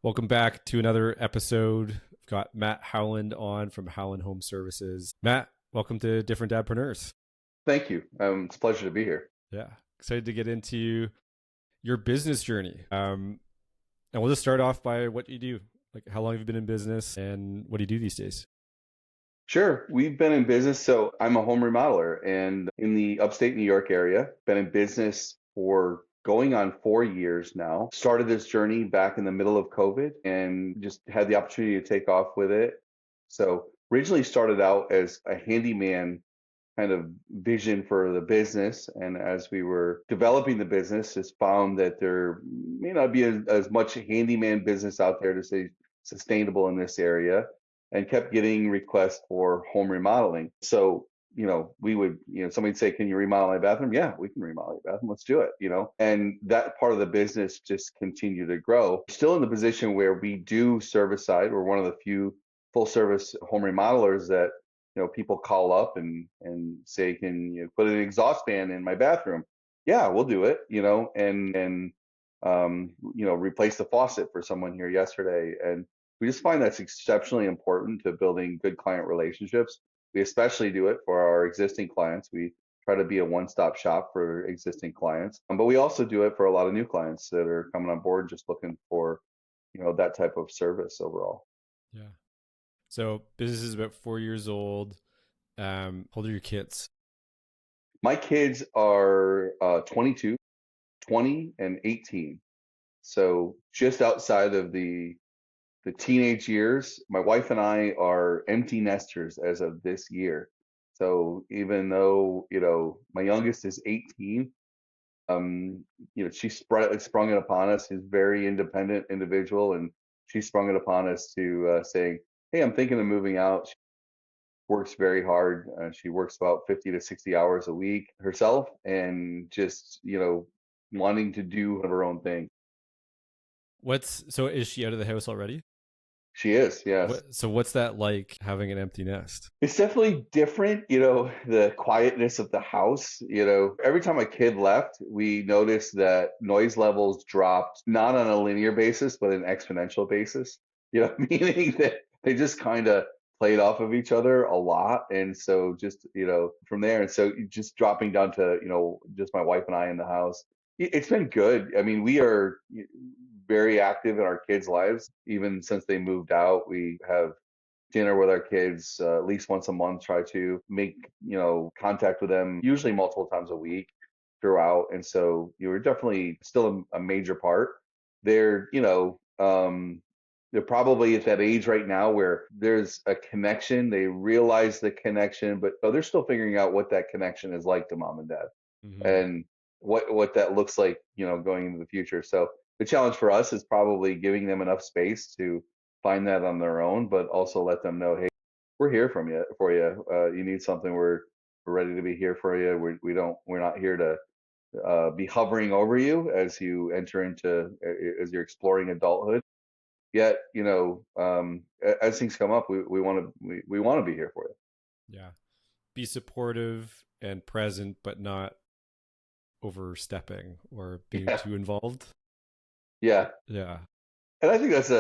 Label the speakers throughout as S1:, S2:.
S1: Welcome back to another episode. I've got Matt Howland on from Howland Home Services. Matt, welcome to Different Dadpreneurs.
S2: Thank you. It's a pleasure to be here.
S1: Yeah, excited to get into your business journey. And we'll just start off by what you do. Like, how long have you been in business and what do you do these days?
S2: Sure. We've been in business. So I'm a home remodeler and in the upstate New York area. Been in business for going on 4 years now. Started this journey back in the middle of COVID and just had the opportunity to take off with it. So originally started out as a handyman kind of vision for the business. And as we were developing the business, just found that there may not be as much handyman business out there to say sustainable in this area, and kept getting requests for home remodeling. So, we would, somebody'd say, can you remodel my bathroom? Yeah, we can remodel your bathroom. Let's do it. And that part of the business just continued to grow. Still in the position where we do service side. We're one of the few full service home remodelers that people call up and say, can you put an exhaust fan in my bathroom? Yeah, we'll do it. Replace the faucet for someone here yesterday. And we just find that's exceptionally important to building good client relationships. We especially do it for our existing clients. We try to be a one-stop shop for existing clients, but we also do it for a lot of new clients that are coming on board, just looking for, that type of service overall.
S1: Yeah. So business is about 4 years old. How old are your kids?
S2: My kids are 22, 20, and 18. So just outside of the teenage years. My wife and I are empty nesters as of this year. So even though, my youngest is 18, she sprung it upon us. She's a very independent individual, and she sprung it upon us to saying, hey, I'm thinking of moving out. She works very hard. She works about 50 to 60 hours a week herself, and just, wanting to do her own thing.
S1: So is she out of the house already?
S2: She is, yes.
S1: What's that like having an empty nest?
S2: It's definitely different, the quietness of the house. Every time a kid left, we noticed that noise levels dropped, not on a linear basis, but an exponential basis, meaning that they just kind of played off of each other a lot. And so just, from there, and so just dropping down to, just my wife and I in the house. It's been good. I mean, we are very active in our kids' lives. Even since they moved out, we have dinner with our kids at least once a month, try to make contact with them usually multiple times a week throughout. And so you're definitely still a major part. They're they're probably at that age right now where there's a connection. They realize the connection, but they're still figuring out what that connection is like to mom and dad,
S1: Mm-hmm.
S2: and what that looks like, going into the future. So the challenge for us is probably giving them enough space to find that on their own, but also let them know, hey, we're here for you. You need something, we're ready to be here for you. We're not here to be hovering over you as you enter into as you're exploring adulthood. Yet, as things come up, we want to be here for you.
S1: Yeah. Be supportive and present, but not overstepping or being
S2: Yeah,
S1: too involved.
S2: yeah.
S1: Yeah.
S2: And I think that's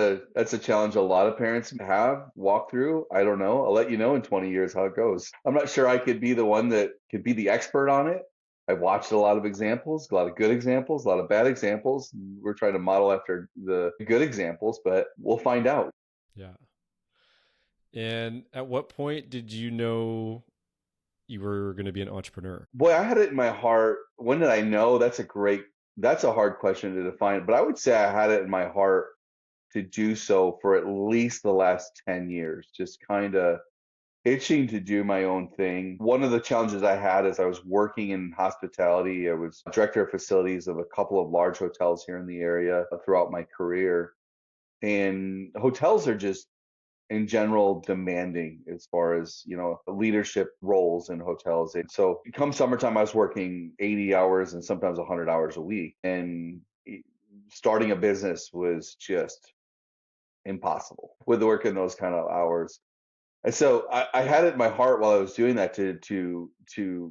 S2: a challenge a lot of parents have walked through. I don't know. I'll let you know in 20 years how it goes. I'm not sure I could be the one that could be the expert on it. I've watched a lot of examples, a lot of good examples, a lot of bad examples. We're trying to model after the good examples, but we'll find out.
S1: Yeah. And at what point did you know you were going to be an entrepreneur?
S2: Boy, I had it in my heart. When did I know? That's a hard question to define, but I would say I had it in my heart to do so for at least the last 10 years, just kind of itching to do my own thing. One of the challenges I had is I was working in hospitality. I was director of facilities of a couple of large hotels here in the area throughout my career. And hotels are just in general demanding as far as, leadership roles in hotels. And so come summertime, I was working 80 hours and sometimes 100 hours a week. And starting a business was just impossible with working those kind of hours. And so I had it in my heart while I was doing that to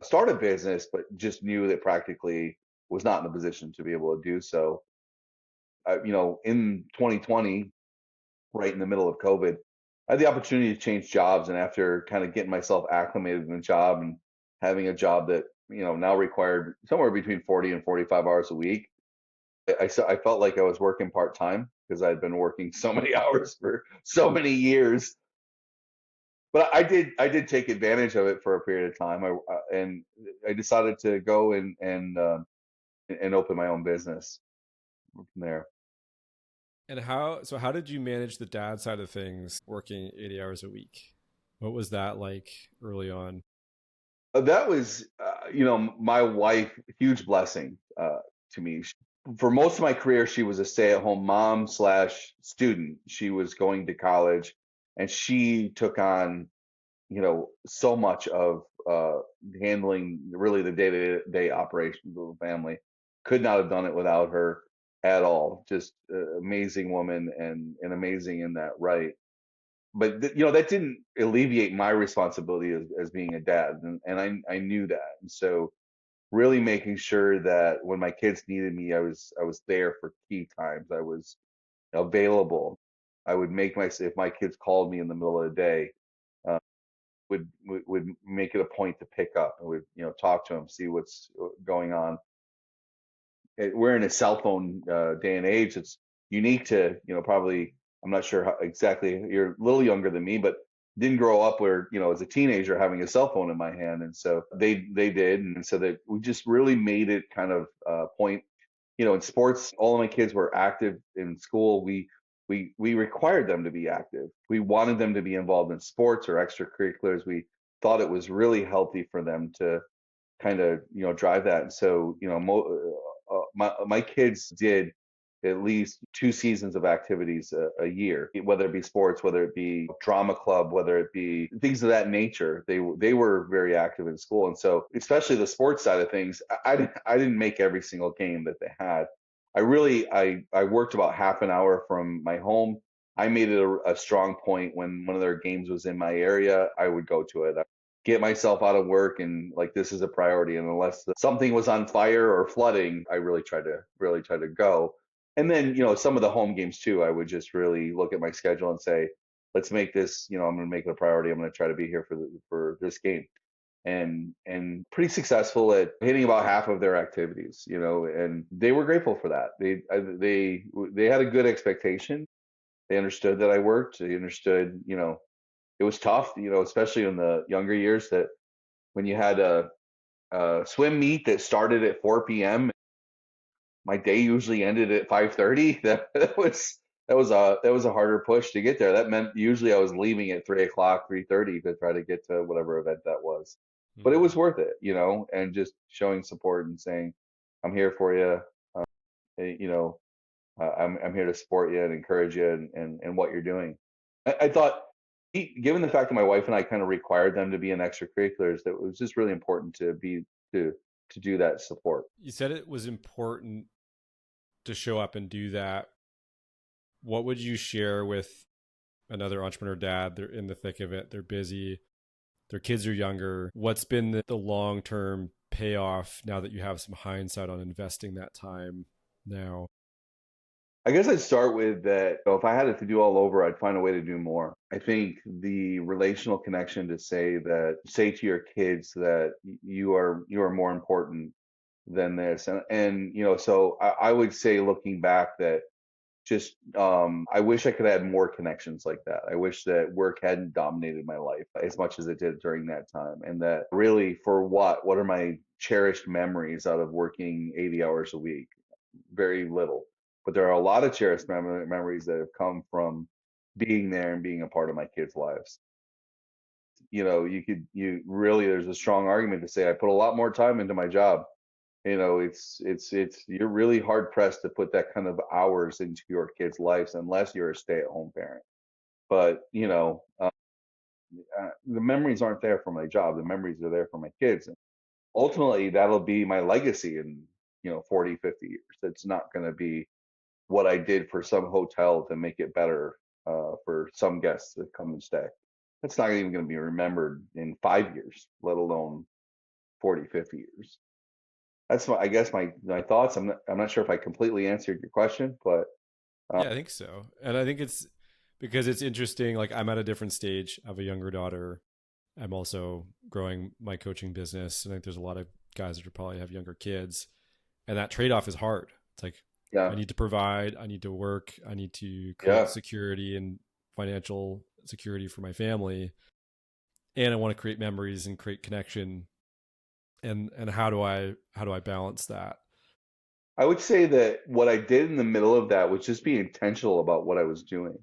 S2: start a business, but just knew that practically was not in a position to be able to do so. In 2020, right in the middle of COVID. I had the opportunity to change jobs, and after kind of getting myself acclimated in the job and having a job that now required somewhere between 40 and 45 hours a week, I felt like I was working part time because I'd been working so many hours for so many years. But I did take advantage of it for a period of time. And I decided to go and open my own business from there.
S1: And how did you manage the dad side of things working 80 hours a week? What was that like early on?
S2: That was, my wife, huge blessing to me. For most of my career, she was a stay-at-home mom slash student. She was going to college, and she took on, so much of handling really the day-to-day operations of the family. Could not have done it without her at all. Just amazing woman and amazing in that right. But that didn't alleviate my responsibility as being a dad, and I knew that, and so really making sure that when my kids needed me, I was there for key times. I was available. I would make my if my kids called me in the middle of the day, uh, would make it a point to pick up and would talk to them, see what's going on. We're in a cell phone day and age. It's unique to probably, I'm not sure how exactly, you're a little younger than me, but didn't grow up where as a teenager having a cell phone in my hand, and so they did, and so that we just really made it kind of point. In sports, all of my kids were active in school. We required them to be active. We wanted them to be involved in sports or extracurriculars. We thought it was really healthy for them to kind of drive that. And so my kids did at least 2 seasons of activities a year, whether it be sports, whether it be drama club, whether it be things of that nature. They were very active in school, and so especially the sports side of things, I didn't make every single game that they had. I worked about half an hour from my home. I made it a strong point when one of their games was in my area, I would go to it. Get myself out of work, and like, this is a priority, and unless something was on fire or flooding, I really try to go. And then some of the home games too, I would just really look at my schedule and say, let's make this, I'm going to make it a priority. I'm going to try to be here for this game, and pretty successful at hitting about half of their activities, and they were grateful for that. They had a good expectation. They understood that I worked. They understood, it was tough, especially in the younger years, that when you had a swim meet that started at 4 p.m., my day usually ended at 5:30. That was a harder push to get there. That meant usually I was leaving at 3 o'clock, 3:30 to try to get to whatever event that was. But it
S1: Hmm.
S2: was worth it, and just showing support and saying, I'm here for you. You know, I'm here to support you and encourage you and what you're doing. I thought, given the fact that my wife and I kind of required them to be in extracurriculars, that it was just really important to to do that support.
S1: You said it was important to show up and do that. What would you share with another entrepreneur dad? They're in the thick of it, they're busy, their kids are younger. What's been the long term payoff now that you have some hindsight on investing that time now?
S2: I guess I'd start with that. If I had it to do all over, I'd find a way to do more. I think the relational connection to say to your kids that you are more important than this, and so I would say, looking back, that just I wish I could have had more connections like that. I wish that work hadn't dominated my life as much as it did during that time, and that really, for what are my cherished memories out of working 80 hours a week? Very little. But there are a lot of cherished memories that have come from being there and being a part of my kids' lives. You really, there's a strong argument to say I put a lot more time into my job. It's you're really hard pressed to put that kind of hours into your kids' lives unless you're a stay-at-home parent. But the memories aren't there for my job. The memories are there for my kids. And ultimately, that'll be my legacy in 40, 50 years. It's not going to be what I did for some hotel to make it better for some guests that come and stay. That's not even going to be remembered in 5 years, let alone 40, 50 years. That's I guess my thoughts. I'm not sure if I completely answered your question, but
S1: Yeah, I think so. And I think it's because it's interesting. Like I'm at a different stage. I have a younger daughter. I'm also growing my coaching business. And I think there's a lot of guys that probably have younger kids, and that trade off is hard. It's like I
S2: Yeah.
S1: need to provide, I need to work, I need to create
S2: Yeah.
S1: security and financial security for my family, and I want to create memories and create connection. And how do I balance that?
S2: I would say that what I did in the middle of that was just be intentional about what I was doing.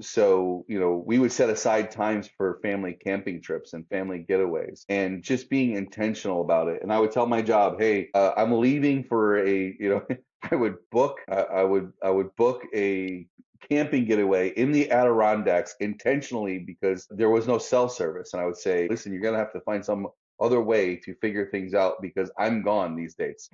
S2: So, we would set aside times for family camping trips and family getaways and just being intentional about it. And I would tell my job, hey, I'm leaving for I would book a camping getaway in the Adirondacks intentionally because there was no cell service. And I would say, listen, you're going to have to find some other way to figure things out because I'm gone these days.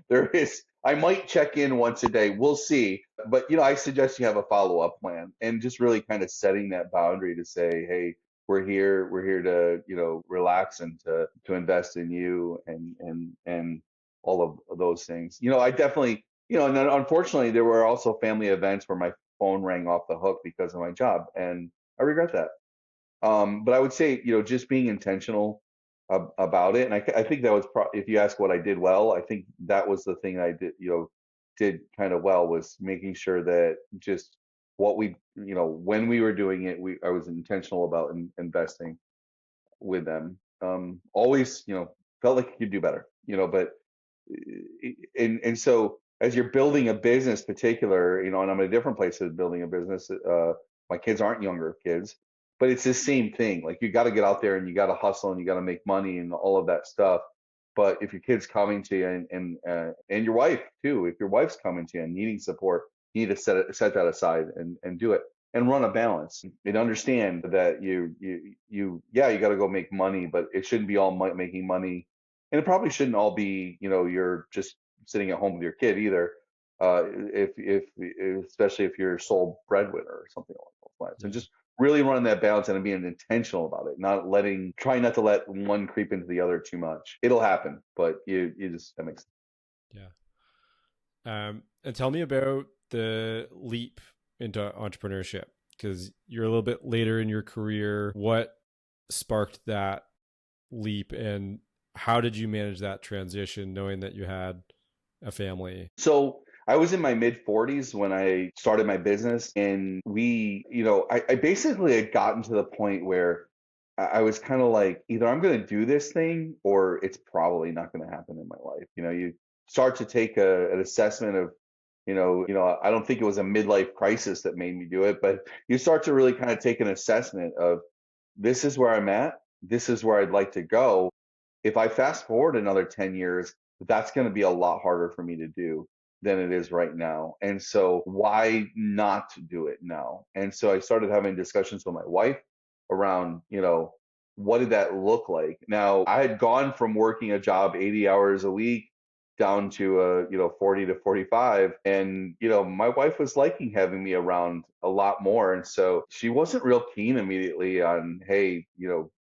S2: I might check in once a day. We'll see. But, I suggest you have a follow-up plan and just really kind of setting that boundary to say, hey, we're here to, relax and to invest in you and all of those things. I definitely, and then unfortunately there were also family events where my phone rang off the hook because of my job. And I regret that. But I would say, just being intentional about it. And I think that was if you ask what I did well, I think that was the thing I did, did kind of well was making sure that just what when we were doing it, I was intentional about investing with them. Always, felt like you could do better, but and so as you're building a business particular, and I'm in a different place of building a business. My kids aren't younger kids, but it's the same thing. Like you got to get out there and you got to hustle and you got to make money and all of that stuff. But if your kid's coming to you and your wife too, if your wife's coming to you and needing support, you need to set that aside and do it and run a balance and understand that you got to go make money, but it shouldn't be all making money, and it probably shouldn't all be, you're just sitting at home with your kid either. If especially if you're sole breadwinner or something along those lines, and
S1: Yeah.
S2: just really running that balance and being intentional about it, trying not to let one creep into the other too much. It'll happen, but you just that makes
S1: Yeah. And tell me about the leap into entrepreneurship, because you're a little bit later in your career. What sparked that leap, and how did you manage that transition knowing that you had a family?
S2: so. I was in my mid 40s when I started my business, and I basically had gotten to the point where I was kind of like, either I'm going to do this thing or it's probably not going to happen in my life. You start to take an assessment of, I don't think it was a midlife crisis that made me do it, but you start to really kind of take an assessment of this is where I'm at. This is where I'd like to go. If I fast forward another 10 years, that's going to be a lot harder for me to do than it is right now. And so why not do it now? And so I started having discussions with my wife around, what did that look like? Now, I had gone from working a job 80 hours a week down to 40 to 45, and my wife was liking having me around a lot more, and so she wasn't real keen immediately on, hey,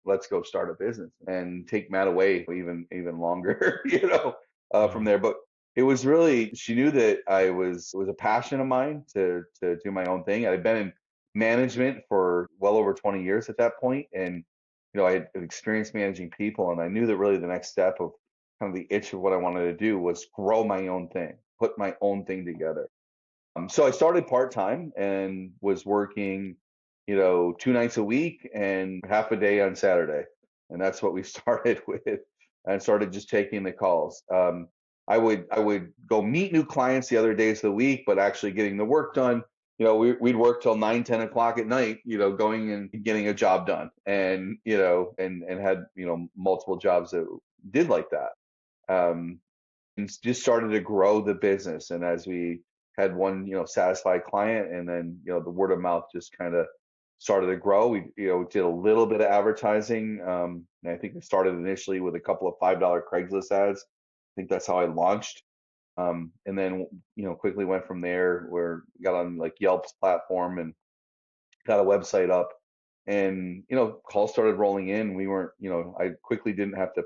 S2: let's go start a business and take Matt away even longer, from
S1: Yeah.
S2: there. But it was really, she knew that it was a passion of mine to do my own thing. I'd been in management for well over 20 years at that point, and I had experience managing people, and I knew that really the next step of kind of the itch of what I wanted to do was grow my own thing, put my own thing together. So I started part time and was working, 2 nights a week and half a day on Saturday, and that's what we started with, and started just taking the calls. I would go meet new clients the other days of the week, but actually getting the work done. We'd work till 9, 10 o'clock at night, going and getting a job done, and and had multiple jobs that did like that. Um, and just started to grow the business. And as we had one, satisfied client, and then, the word of mouth just kind of started to grow. We, did a little bit of advertising. And I think it started initially with a couple of $5 Craigslist ads. I think that's how I launched. And then, quickly went from there where we got on like Yelp's platform and got a website up, and, calls started rolling in. We weren't, I quickly didn't have to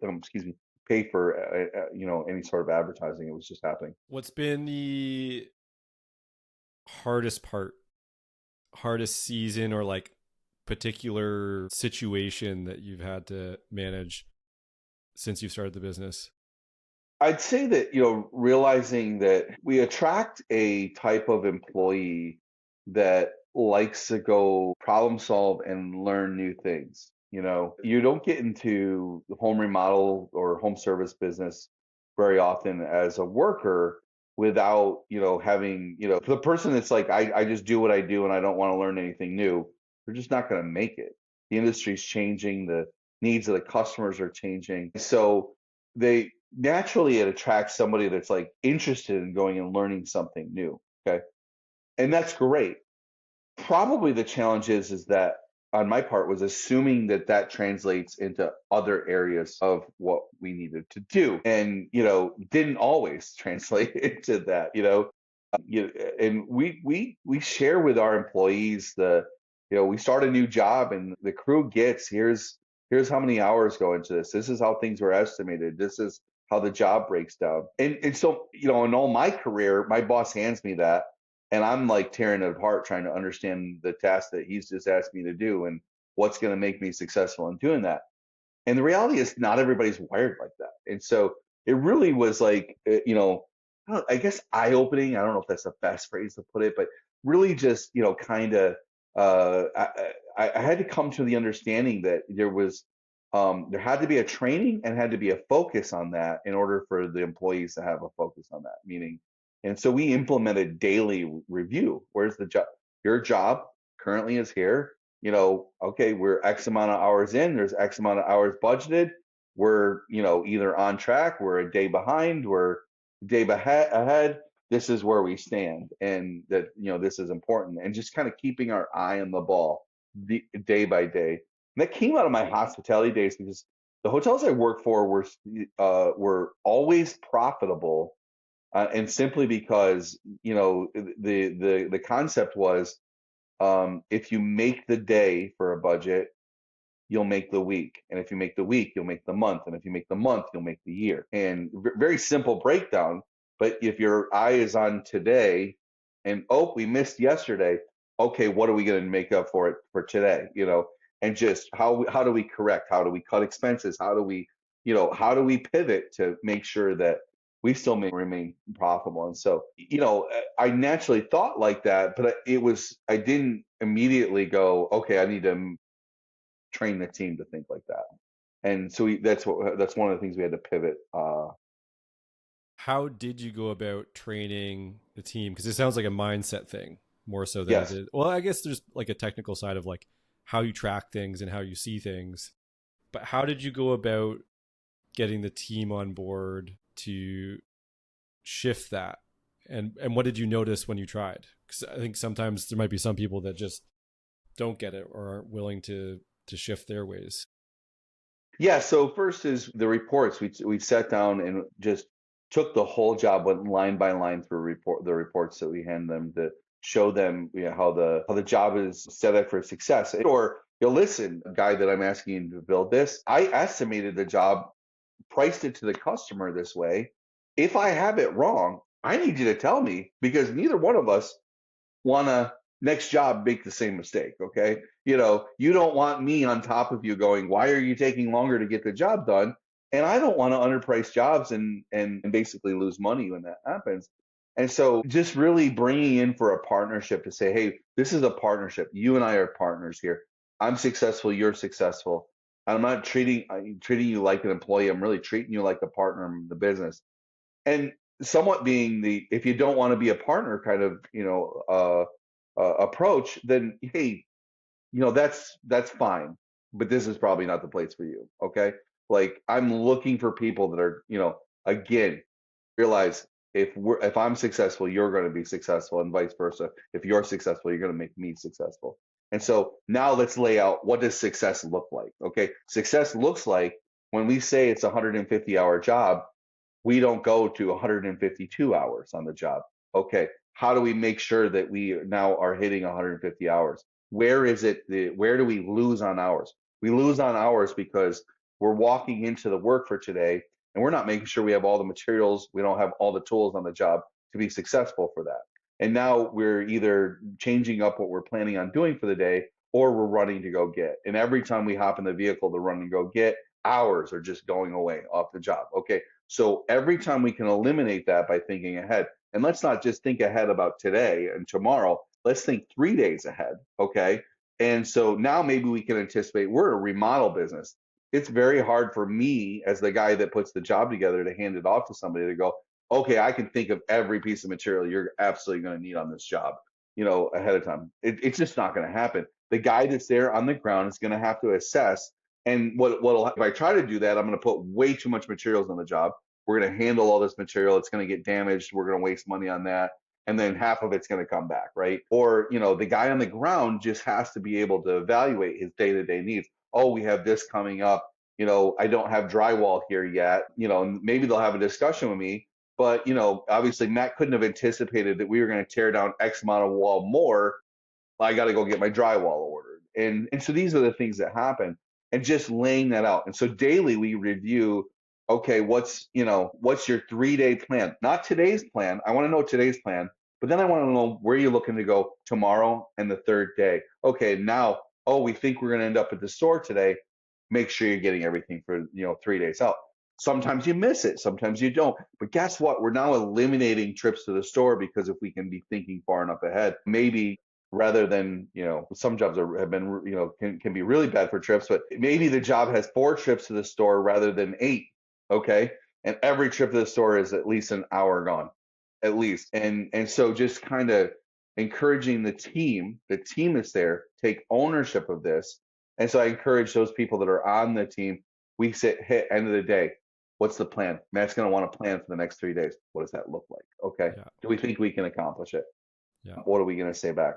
S2: excuse me, pay for any sort of advertising. It was just happening.
S1: What's been the hardest part hardest season or like particular situation that you've had to manage since you've started the business?
S2: I'd say that, realizing that we attract a type of employee that likes to go problem solve and learn new things. You don't get into the home remodel or home service business very often as a worker without, having, the person that's like, I just do what I do and I don't want to learn anything new. They're just not going to make it. The industry's changing. The needs of the customers are changing. So they naturally it attracts somebody that's like interested in going and learning something new. Okay. And that's great. Probably the challenge is that on my part was assuming that that translates into other areas of what we needed to do, and didn't always translate into that. And we share with our employees we start a new job and the crew gets here's how many hours go into this is how things were estimated, this is how the job breaks down. And so in all my career my boss hands me that and I'm like tearing it apart trying to understand the task that he's just asked me to do and what's going to make me successful in doing that. And the reality is not everybody's wired like that. And so it really was like, I guess eye-opening. I don't know if that's the best phrase to put it, but really just, kind of, I had to come to the understanding that there had to be a training and had to be a focus on that in order for the employees to have a focus on that meaning. And so we implemented daily review. Where's the job? Your job currently is here. Okay, we're X amount of hours in, there's X amount of hours budgeted. We're, either on track, we're a day behind, we're a day ahead. This is where we stand. And that, this is important. And just kind of keeping our eye on the ball day by day. And that came out of my hospitality days because the hotels I worked for were always profitable. And simply because, the concept was, if you make the day for a budget, you'll make the week. And if you make the week, you'll make the month. And if you make the month, you'll make the year. And very simple breakdown. But if your eye is on today and, oh, we missed yesterday, okay, what are we going to make up for it for today? And just how do we correct? How do we cut expenses? How do we pivot to make sure that we still may remain profitable? And so, I naturally thought like that, but I didn't immediately go, okay, I need to train the team to think like that. And so that's one of the things we had to pivot.
S1: How did you go about training the team? Because it sounds like a mindset thing more so than it
S2: Yes.
S1: is. Well, I guess there's like a technical side of like how you track things and how you see things. But how did you go about getting the team on board to shift that? And what did you notice when you tried? Because I think sometimes there might be some people that just don't get it or aren't willing to shift their ways.
S2: Yeah. So first is the reports. We sat down and just took the whole job, went line by line through the reports that we hand them to show them how the job is set up for success. Or listen, guy that I'm asking you to build this, I estimated the job, priced it to the customer this way. If I have it wrong, I need you to tell me because neither one of us want to next job make the same mistake. Okay. You don't want me on top of you going, why are you taking longer to get the job done? And I don't want to underprice jobs and basically lose money when that happens. And so just really bringing in for a partnership to say, hey, this is a partnership. You and I are partners here. I'm successful. You're successful. I'm not treating you like an employee. I'm really treating you like a partner in the business. And somewhat being if you don't want to be a partner kind of, approach, then, hey, that's fine, but this is probably not the place for you. Okay. Like I'm looking for people that are, again, realize if I'm successful, you're going to be successful and vice versa. If you're successful, you're going to make me successful. And so now let's lay out, what does success look like? Okay. Success looks like when we say it's a 150-hour job, we don't go to 152 hours on the job. Okay. How do we make sure that we now are hitting 150 hours? Where do we lose on hours? We lose on hours because we're walking into the work for today and we're not making sure we have all the materials. We don't have all the tools on the job to be successful for that. And now we're either changing up what we're planning on doing for the day, or we're running to go get. And every time we hop in the vehicle to run and go get, hours are just going away off the job. Okay. So every time we can eliminate that by thinking ahead, and let's not just think ahead about today and tomorrow, let's think 3 days ahead. Okay. And so now maybe we can anticipate, we're a remodel business. It's very hard for me as the guy that puts the job together to hand it off to somebody to go, okay, I can think of every piece of material you're absolutely going to need on this job, ahead of time. It's just not going to happen. The guy that's there on the ground is going to have to assess. And if I try to do that, I'm going to put way too much materials on the job. We're going to handle all this material. It's going to get damaged. We're going to waste money on that. And then half of it's going to come back, right? Or, the guy on the ground just has to be able to evaluate his day-to-day needs. Oh, we have this coming up. I don't have drywall here yet. And maybe they'll have a discussion with me. But, obviously Matt couldn't have anticipated that we were going to tear down X amount of wall more. I got to go get my drywall ordered. And so these are the things that happen, and just laying that out. And so daily we review, okay, what's your 3-day plan? Not today's plan. I want to know today's plan, but then I want to know where you're looking to go tomorrow and the third day. Okay, now, we think we're going to end up at the store today. Make sure you're getting everything for, 3 days out. Sometimes you miss it, sometimes you don't. But guess what? We're now eliminating trips to the store, because if we can be thinking far enough ahead, maybe rather than, some jobs have been, can be really bad for trips, but maybe the job has 4 trips to the store rather than 8. Okay. And every trip to the store is at least an hour gone, at least. And so just kind of encouraging the team is there, take ownership of this. And so I encourage those people that are on the team. We hit end of the day. What's the plan? Matt's going to want to plan for the next 3 days. What does that look like? Okay.
S1: Yeah.
S2: Do we think we can accomplish it?
S1: Yeah.
S2: What are we going to say back?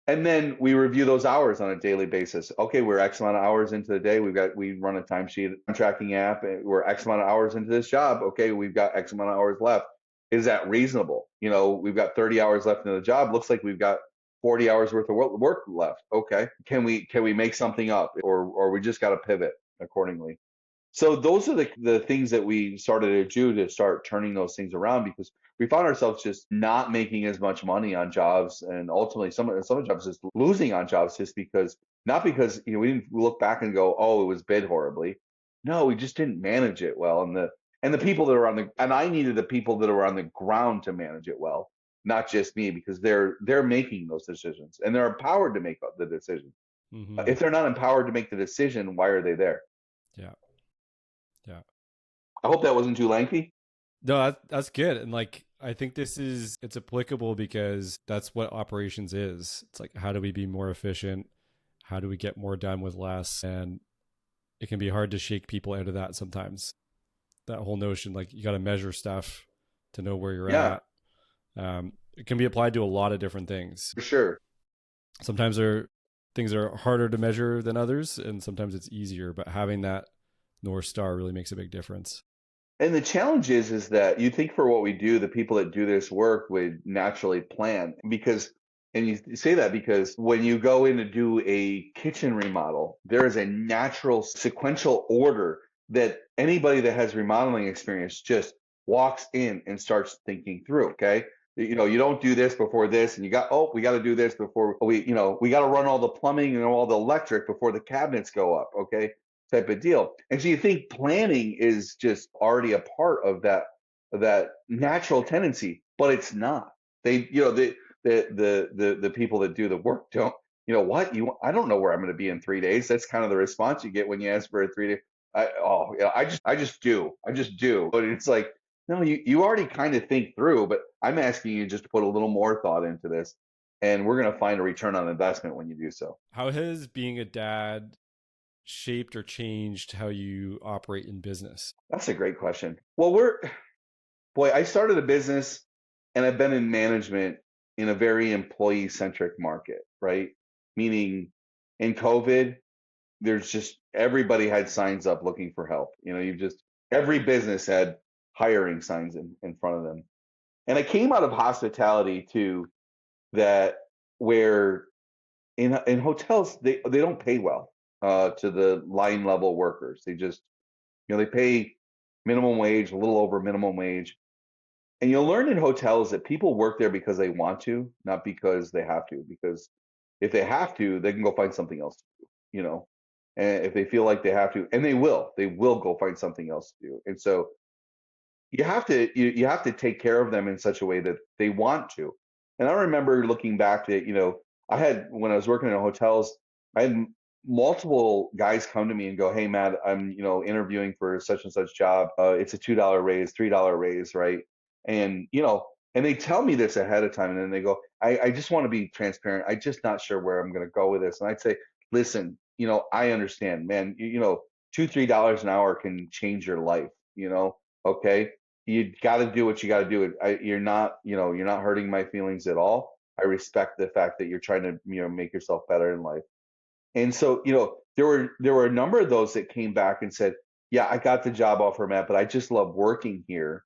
S2: And then we review those hours on a daily basis. Okay, we're X amount of hours into the day. We run a timesheet tracking app. We're X amount of hours into this job. Okay, we've got X amount of hours left. Is that reasonable? We've got 30 hours left in the job. Looks like we've got 40 hours worth of work left. Okay, can we make something up, or we just got to pivot accordingly? So those are the things that we started to do to start turning those things around, because we found ourselves just not making as much money on jobs, and ultimately some jobs just losing on jobs, just not because we didn't look back and go, oh, it was bid horribly. No, we just didn't manage it well, and the people that are and I needed the people that are on the ground to manage it well, not just me, because they're making those decisions and they're empowered to make the decision.
S1: Mm-hmm.
S2: If they're not empowered to make the decision, why are they there?
S1: Yeah. Yeah.
S2: I hope that wasn't too lengthy.
S1: No, that's good. And I think it's applicable because that's what operations is. It's like, how do we be more efficient? How do we get more done with less? And it can be hard to shake people out of that sometimes. That whole notion, you got to measure stuff to know where you're at. It can be applied to a lot of different things.
S2: For sure.
S1: Sometimes things are harder to measure than others, and sometimes it's easier, but having that North Star really makes a big difference.
S2: And the challenge is that you think for what we do, the people that do this work would naturally plan, and you say that because when you go in to do a kitchen remodel, there is a natural sequential order that anybody that has remodeling experience just walks in and starts thinking through. Okay. You don't do this before this, and we got to do this before we got to run all the plumbing and all the electric before the cabinets go up. Okay. Type of deal. And so you think planning is just already a part of that natural tendency, but it's not. The people that do the work don't. I don't know where I'm going to be in 3 days. That's kind of the response you get when you ask for a 3 day. I just do. But it's like, no, you already kind of think through. But I'm asking you just to put a little more thought into this, and we're going to find a return on investment when you do so.
S1: How has being a dad shaped or changed how you operate in business?
S2: That's a great question. Well, I started a business and I've been in management in a very employee-centric market, right? Meaning in COVID, there's just everybody had signs up looking for help. Every business had hiring signs in front of them. And I came out of hospitality too, that where in hotels, they don't pay well to the line level workers. They just, they pay minimum wage, a little over minimum wage. And you'll learn in hotels that people work there because they want to, not because they have to. Because if they have to, they can go find something else to do, you know. And if they feel like they have to, and they will go find something else to do. And so you have to take care of them in such a way that they want to. And I remember looking back to, I had when I was working in hotels, I had multiple guys come to me and go, "Hey, Matt, I'm interviewing for such and such job. It's a $2 raise, $3 raise, right?" And and they tell me this ahead of time, and then they go, "I just want to be transparent. I'm just not sure where I'm going to go with this." And I'd say, "Listen, I understand, man. $2, $3 an hour can change your life. Okay, you got to do what you got to do. You're not hurting my feelings at all. I respect the fact that you're trying to, make yourself better in life." And so, there were a number of those that came back and said, "Yeah, I got the job offer, Matt, but I just love working here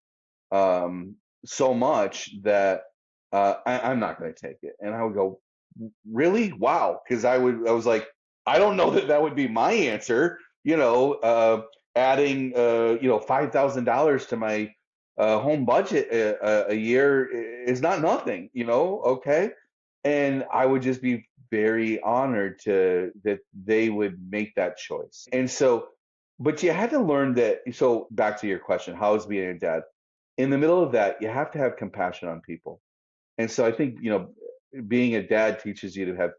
S2: um, so much that I'm not going to take it." And I would go, "Really? Wow!" Because I was like, I don't know that that would be my answer. Adding $5,000 to my home budget a year is not nothing. Okay, and I would just be very honored to that they would make that choice. And so, but you had to learn that. So back to your question, how is being a dad? In the middle of that, you have to have compassion on people. And so I think, being a dad teaches you to have,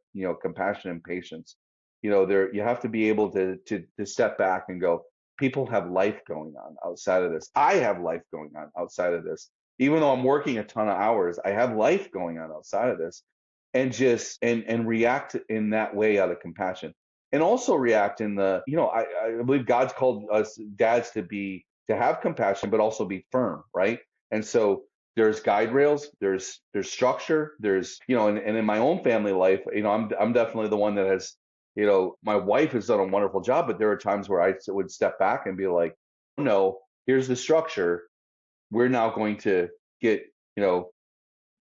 S2: compassion and patience. There you have to be able to step back and go, people have life going on outside of this. I have life going on outside of this. Even though I'm working a ton of hours, I have life going on outside of this. And just and react in that way out of compassion. And also react in the, I believe God's called us dads to have compassion, but also be firm, right? And so there's guide rails, there's structure, there's and in my own family life, I'm definitely the one that has, my wife has done a wonderful job, but there are times where I would step back and be like, no, here's the structure. We're now going to get,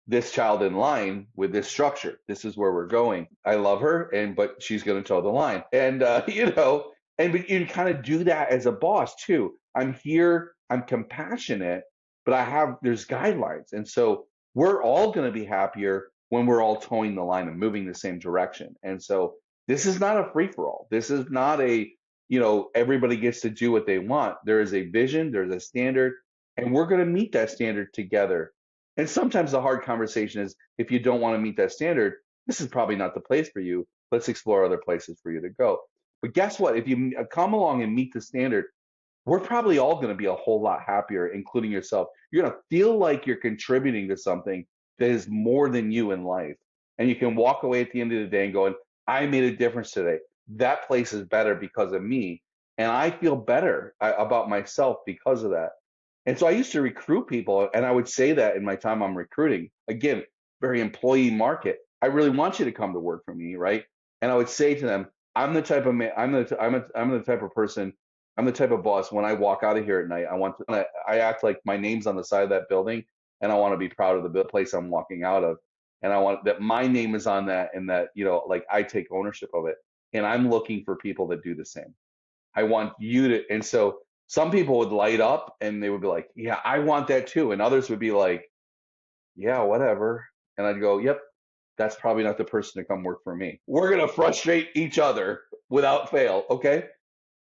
S2: this child in line with this structure. This is where we're going. I love her, but she's going to toe the line, and but you kind of do that as a boss too. I'm here. I'm compassionate, but there's guidelines, and so we're all going to be happier when we're all towing the line and moving the same direction. And so this is not a free for all. This is not a everybody gets to do what they want. There is a vision. There's a standard, and we're going to meet that standard together. And sometimes the hard conversation is, if you don't want to meet that standard, this is probably not the place for you. Let's explore other places for you to go. But guess what? If you come along and meet the standard, we're probably all going to be a whole lot happier, including yourself. You're going to feel like you're contributing to something that is more than you in life. And you can walk away at the end of the day and going, I made a difference today. That place is better because of me. And I feel better about myself because of that. And so I used to recruit people, and I would say that in my time I'm recruiting. Again, very employee market. I really want you to come to work for me, right? And I would say to them, I'm the type of man, I'm the type of person, I'm the type of boss. When I walk out of here at night, I act like my name's on the side of that building, and I want to be proud of the place I'm walking out of, and I want that my name is on that, and that like I take ownership of it, and I'm looking for people that do the same. I want you to, and so some people would light up and they would be like, yeah, I want that too. And others would be like, yeah, whatever. And I'd go, yep, that's probably not the person to come work for me. We're going to frustrate each other without fail. Okay.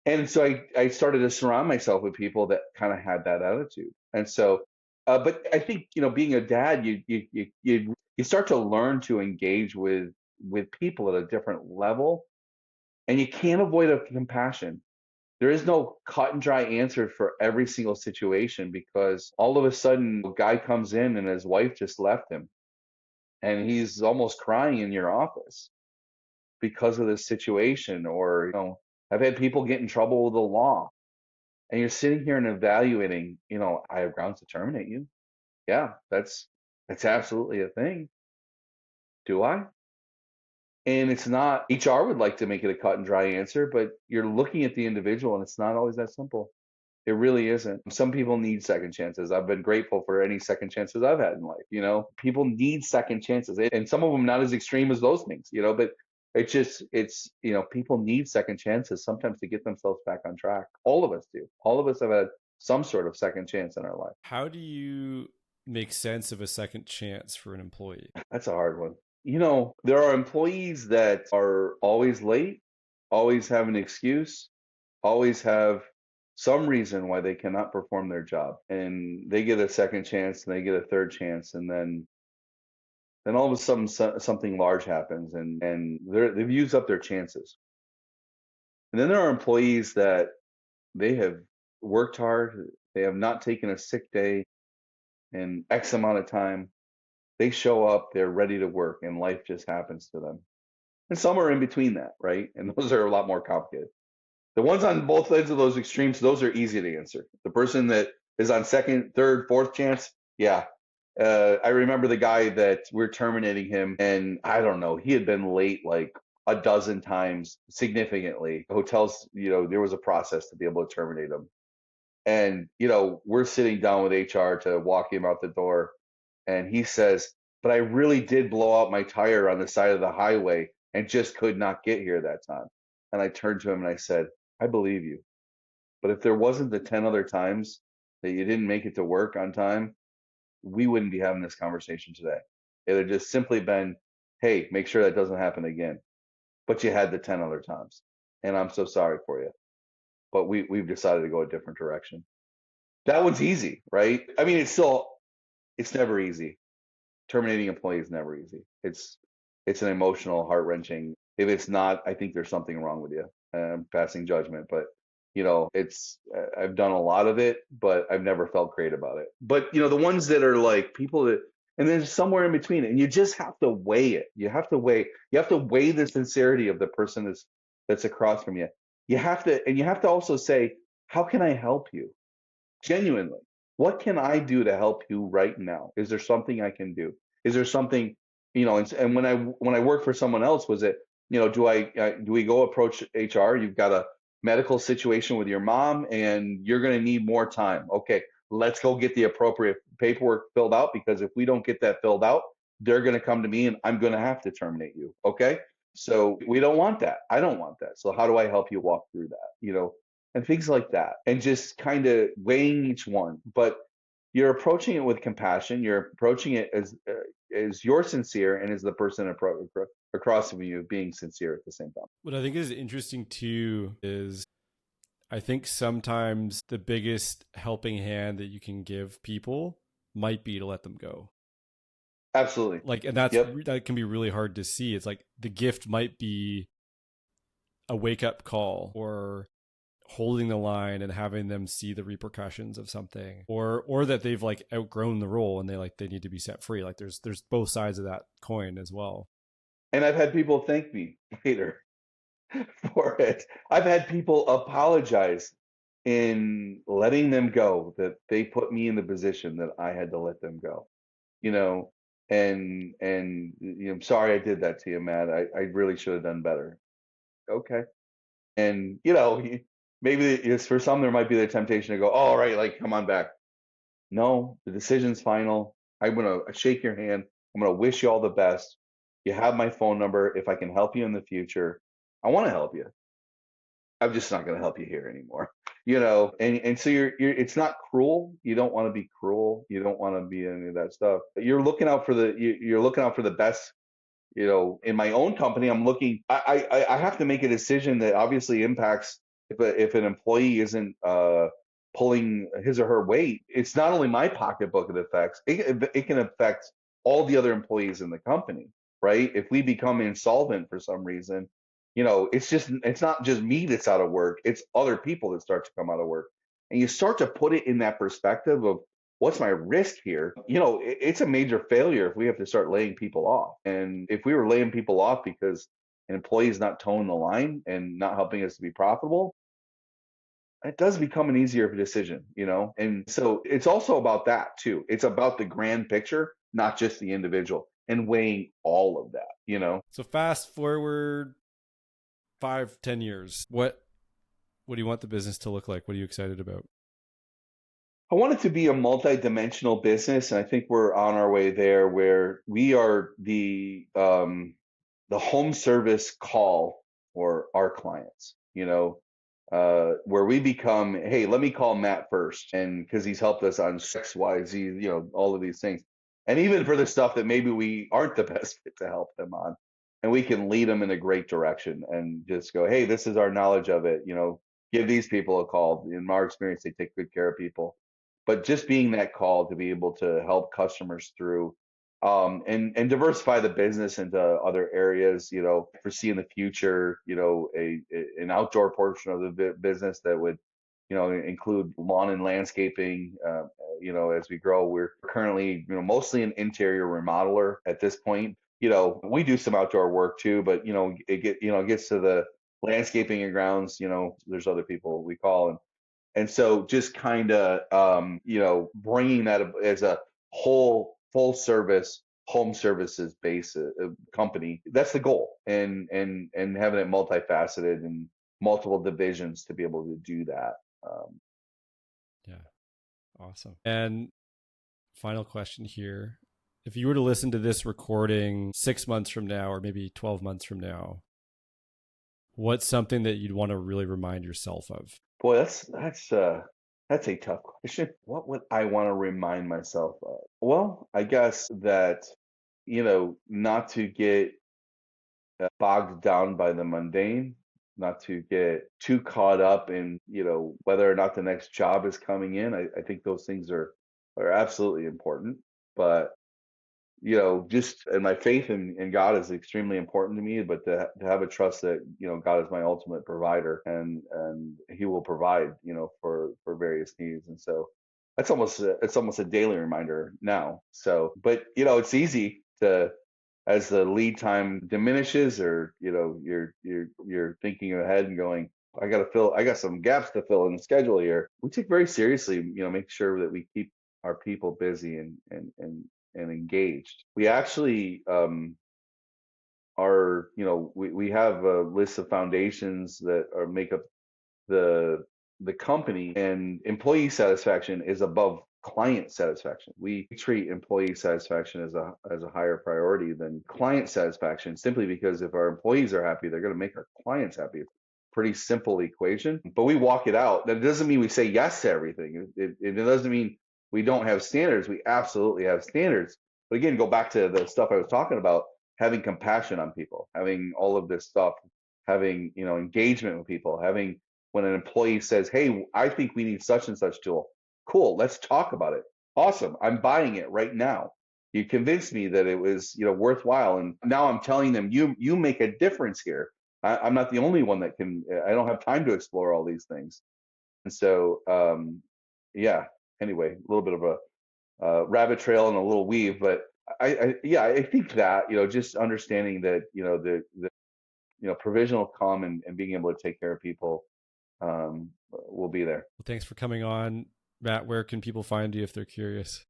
S2: And so I started to surround myself with people that kind of had that attitude. And so, but I think, being a dad, you start to learn to engage with people at a different level, and you can't avoid a compassion. There is no cut and dry answer for every single situation, because all of a sudden a guy comes in and his wife just left him and he's almost crying in your office because of this situation. Or, I've had people get in trouble with the law, and you're sitting here and evaluating, I have grounds to terminate you. Yeah, that's absolutely a thing. Do I? And it's not, HR would like to make it a cut and dry answer, but you're looking at the individual, and it's not always that simple. It really isn't. Some people need second chances. I've been grateful for any second chances I've had in life. People need second chances, and some of them not as extreme as those things, but people need second chances sometimes to get themselves back on track. All of us do. All of us have had some sort of second chance in our life.
S1: How do you make sense of a second chance for an employee?
S2: That's a hard one. There are employees that are always late, always have an excuse, always have some reason why they cannot perform their job. And they get a second chance and they get a third chance. And then all of a sudden something large happens and they've used up their chances. And then there are employees that they have worked hard, they have not taken a sick day in X amount of time. They show up, they're ready to work, and life just happens to them. And some are in between that, right? And those are a lot more complicated. The ones on both ends of those extremes, those are easy to answer. The person that is on second, third, fourth chance, yeah. I remember the guy that we're terminating him, and I don't know, he had been late like a dozen times significantly. Hotels, there was a process to be able to terminate him. And, we're sitting down with HR to walk him out the door. And he says, but I really did blow out my tire on the side of the highway and just could not get here that time. And I turned to him and I said, I believe you. But if there wasn't the 10 other times that you didn't make it to work on time, we wouldn't be having this conversation today. It had just simply been, hey, make sure that doesn't happen again. But you had the 10 other times. And I'm so sorry for you. But we've decided to go a different direction. That one's easy, right? I mean, it's never easy. Terminating an employee is never easy. It's an emotional, heart-wrenching. If it's not, I think there's something wrong with you. I'm passing judgment, but I've done a lot of it, but I've never felt great about it. But the ones that are like people that, and then somewhere in between, and you just have to weigh it. You have to weigh the sincerity of the person that's across from you. You have to also say, how can I help you? Genuinely, what can I do to help you right now? Is there something I can do? Is there something, and when I worked for someone else, was it, do we go approach HR? You've got a medical situation with your mom and you're going to need more time. Okay, let's go get the appropriate paperwork filled out, because if we don't get that filled out, they're going to come to me and I'm going to have to terminate you. Okay. So we don't want that. I don't want that. So how do I help you walk through that? And things like that, and just kind of weighing each one. But you're approaching it with compassion. You're approaching it as you're sincere, and as the person across from you being sincere at the same time.
S1: What I think is interesting too is I think sometimes the biggest helping hand that you can give people might be to let them go.
S2: Absolutely.
S1: And that can be really hard to see. It's like the gift might be a wake up call, or holding the line and having them see the repercussions of something, or that they've outgrown the role and they need to be set free. There's both sides of that coin as well.
S2: And I've had people thank me later for it. I've had people apologize in letting them go, that they put me in the position that I had to let them go, and I'm sorry I did that to you, Matt. I really should have done better. Okay. And maybe it's, for some, there might be the temptation to go, all right, come on back. No, the decision's final. I'm going to shake your hand. I'm going to wish you all the best. You have my phone number. If I can help you in the future, I want to help you. I'm just not going to help you here anymore. And so it's not cruel. You don't want to be cruel. You don't want to be any of that stuff. You're looking out for the best. In my own company, I have to make a decision that obviously impacts, if an employee isn't pulling his or her weight, it's not only my pocketbook it affects, it can affect all the other employees in the company, right? If we become insolvent for some reason, it's not just me that's out of work, it's other people that start to come out of work. And you start to put it in that perspective of, what's my risk here? It's a major failure if we have to start laying people off. And if we were laying people off because an employee is not towing the line and not helping us to be profitable, it does become an easier decision, And so it's also about that too. It's about the grand picture, not just the individual, and weighing all of that,
S1: So fast forward 5-10 years, what do you want the business to look like? What are you excited about?
S2: I want it to be a multi-dimensional business, and I think we're on our way there, where we are the home service call for our clients. where we become, hey, let me call Matt first, and because he's helped us on X, Y, Z, all of these things, and even for the stuff that maybe we aren't the best fit to help them on, and we can lead them in a great direction, and just go, hey, this is our knowledge of it, give these people a call. In our experience, they take good care of people, but just being that call to be able to help customers through and diversify the business into other areas, foresee in the future, an outdoor portion of the business that would, include lawn and landscaping. As we grow, we're currently, mostly an interior remodeler at this point. We do some outdoor work too, but it gets to the landscaping and grounds. There's other people we call, and so just kind of, bringing that as a whole full service home services base company. That's the goal, and having it multifaceted and multiple divisions to be able to do that.
S1: Yeah, awesome. And final question here. If you were to listen to this recording 6 months from now, or maybe 12 months from now, what's something that you'd want to really remind yourself of?
S2: Boy, that's a tough question. What would I want to remind myself of? Well, I guess that, not to get bogged down by the mundane, not to get too caught up in, whether or not the next job is coming in. I think those things are absolutely important, but just, and my faith in God is extremely important to me, but to have a trust that, God is my ultimate provider, and he will provide, for various needs. And so it's almost a daily reminder now. So, but it's easy to, as the lead time diminishes, or, you're thinking ahead and going, I got some gaps to fill in the schedule here. We take very seriously, make sure that we keep our people busy and engaged. We actually we have a list of foundations that make up the company, and employee satisfaction is above client satisfaction. We treat employee satisfaction as a higher priority than client satisfaction, simply because if our employees are happy, they're going to make our clients happy. It's a pretty simple equation, but we walk it out. That doesn't mean we say yes to everything. It doesn't mean we don't have standards. We absolutely have standards. But again, go back to the stuff I was talking about, having compassion on people, having all of this stuff, having, engagement with people, having, when an employee says, hey, I think we need such and such tool. Cool, let's talk about it. Awesome, I'm buying it right now. You convinced me that it was, worthwhile, and now I'm telling them, you make a difference here. I'm not the only one that can. I don't have time to explore all these things. And so, yeah. Anyway, a little bit of a rabbit trail and a little weave, but I think that, just understanding that, the provisional calm and being able to take care of people will be there.
S1: Well, thanks for coming on, Matt. Where can people find you if they're curious?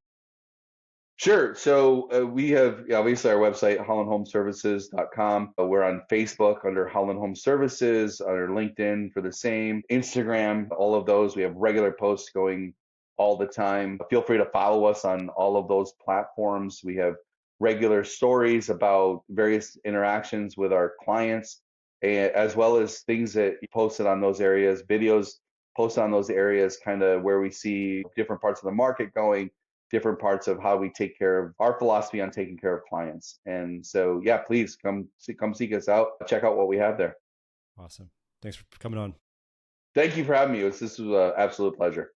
S2: Sure. So we have, obviously, our website, HowlandHomeServices.com. We're on Facebook under Howland Home Services, under LinkedIn for the same, Instagram, all of those. We have regular posts going all the time. Feel free to follow us on all of those platforms. We have regular stories about various interactions with our clients, as well as things that posted on those areas, videos posted on those areas, kind of where we see different parts of the market going, different parts of how we take care of our philosophy on taking care of clients. And so, yeah, please come seek us out. Check out what we have there.
S1: Awesome. Thanks for coming on.
S2: Thank you for having me. This was an absolute pleasure.